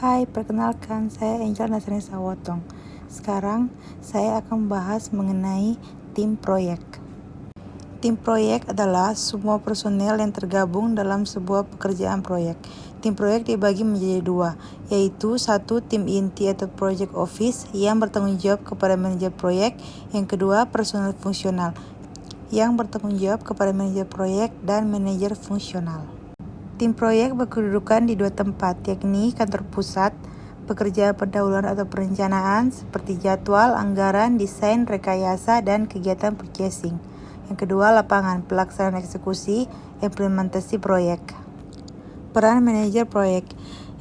Hai, perkenalkan saya Angel Nasrani Sawotong. Sekarang saya akan membahas mengenai tim proyek. Tim proyek adalah semua personel yang tergabung dalam sebuah pekerjaan proyek. Tim proyek dibagi menjadi dua, yaitu satu tim inti atau project office yang bertanggung jawab kepada manajer proyek, yang kedua personel fungsional yang bertanggung jawab kepada manajer proyek dan manajer fungsional. Tim proyek berkedudukan di dua tempat, yakni kantor pusat, pekerjaan pendahuluan atau perencanaan seperti jadwal, anggaran, desain, rekayasa, dan kegiatan purchasing. Yang kedua, lapangan, pelaksanaan eksekusi, implementasi proyek. Peran manajer proyek.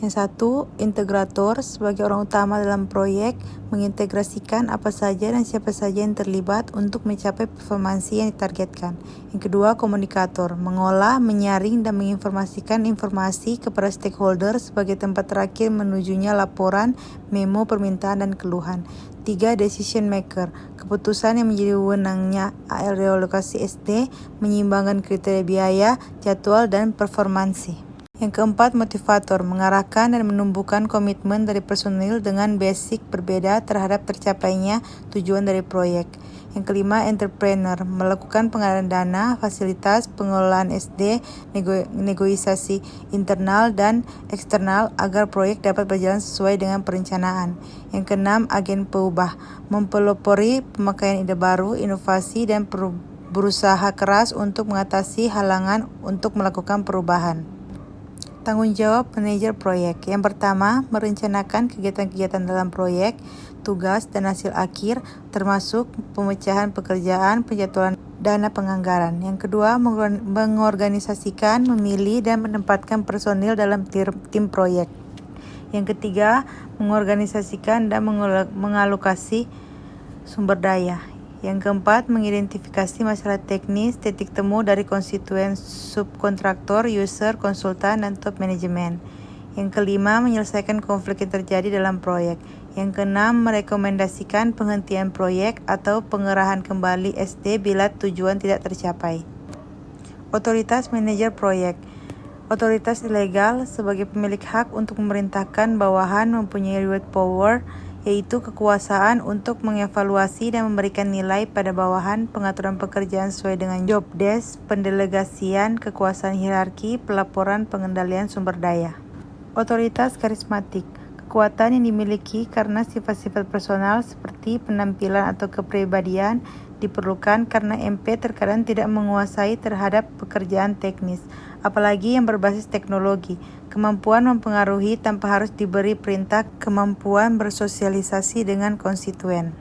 Yang satu, integrator sebagai orang utama dalam proyek, mengintegrasikan apa saja dan siapa saja yang terlibat untuk mencapai performansi yang ditargetkan. Yang kedua, komunikator, mengolah, menyaring, dan menginformasikan informasi kepada stakeholder sebagai tempat terakhir menujunya laporan, memo, permintaan, dan keluhan. 3. Decision maker, keputusan yang menjadi wewenangnya realokasi SD, menyeimbangkan kriteria biaya, jadwal, dan performansi. Yang keempat, motivator, mengarahkan dan menumbuhkan komitmen dari personil dengan basic berbeda terhadap tercapainya tujuan dari proyek. Yang kelima, entrepreneur, melakukan penggalangan dana, fasilitas, pengelolaan SD, negosiasi internal dan eksternal agar proyek dapat berjalan sesuai dengan perencanaan. Yang keenam, agen peubah, mempelopori pemakaian ide baru, inovasi, dan berusaha keras untuk mengatasi halangan untuk melakukan perubahan. Tanggung jawab manajer proyek. Yang pertama, merencanakan kegiatan-kegiatan dalam proyek, tugas dan hasil akhir, termasuk pemecahan pekerjaan, penjadwalan dana penganggaran. Yang kedua, mengorganisasikan, memilih, dan menempatkan personil dalam tim proyek. Yang ketiga, mengorganisasikan dan mengalokasi sumber daya. Yang keempat, mengidentifikasi masalah teknis, titik temu dari konstituen, subkontraktor, user, konsultan, dan top manajemen. Yang kelima, menyelesaikan konflik yang terjadi dalam proyek. Yang keenam, merekomendasikan penghentian proyek atau pengerahan kembali SD bila tujuan tidak tercapai. Otoritas manajer proyek. Otoritas ilegal sebagai pemilik hak untuk memerintahkan bawahan mempunyai reward power, yaitu kekuasaan untuk mengevaluasi dan memberikan nilai pada bawahan, pengaturan pekerjaan sesuai dengan job desk, pendelegasian, kekuasaan hierarki, pelaporan, pengendalian sumber daya. Otoritas karismatik, kekuatan yang dimiliki karena sifat-sifat personal seperti penampilan atau kepribadian diperlukan karena MP terkadang tidak menguasai terhadap pekerjaan teknis, apalagi yang berbasis teknologi. Kemampuan mempengaruhi tanpa harus diberi perintah, kemampuan bersosialisasi dengan konstituen.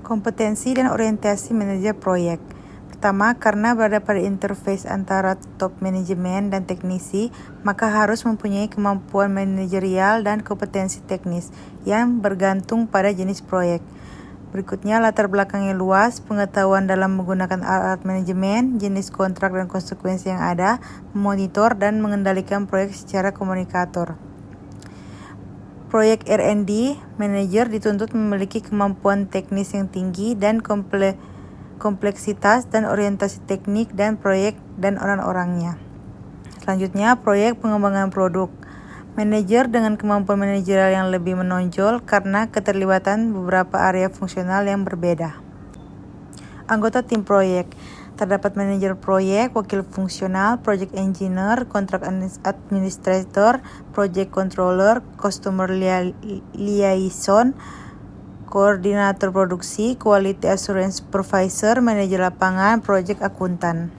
Kompetensi dan orientasi manajer proyek. Pertama, karena berada pada interface antara top manajemen dan teknisi, maka harus mempunyai kemampuan manajerial dan kompetensi teknis yang bergantung pada jenis proyek. Berikutnya, latar belakang yang luas, pengetahuan dalam menggunakan alat manajemen, jenis kontrak dan konsekuensi yang ada, memonitor dan mengendalikan proyek secara komunikator. Proyek R&D, manajer dituntut memiliki kemampuan teknis yang tinggi dan kompleksitas dan orientasi teknik dan proyek dan orang-orangnya. Selanjutnya, proyek pengembangan produk. Manajer dengan kemampuan manajerial yang lebih menonjol karena keterlibatan beberapa area fungsional yang berbeda. Anggota tim proyek. Terdapat manajer proyek, wakil fungsional, project engineer, contract administrator, project controller, customer liaison, koordinator produksi, quality assurance supervisor, manajer lapangan, project akuntan.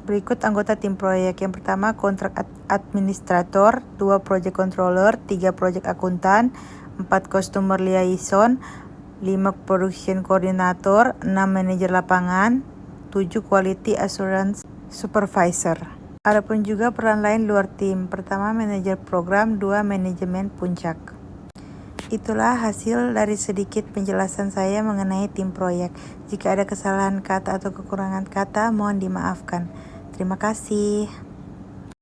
Berikut anggota tim proyek. Yang pertama, kontrak administrator, 2 project controller, 3 project akuntan, 4 customer liaison, 5 production coordinator, 6 manajer lapangan, 7 quality assurance supervisor. Adapun juga peran lain luar tim. Pertama, manajer program, 2 manajemen puncak. Itulah hasil dari sedikit penjelasan saya mengenai tim proyek. Jika ada kesalahan kata atau kekurangan kata, mohon dimaafkan. Terima kasih.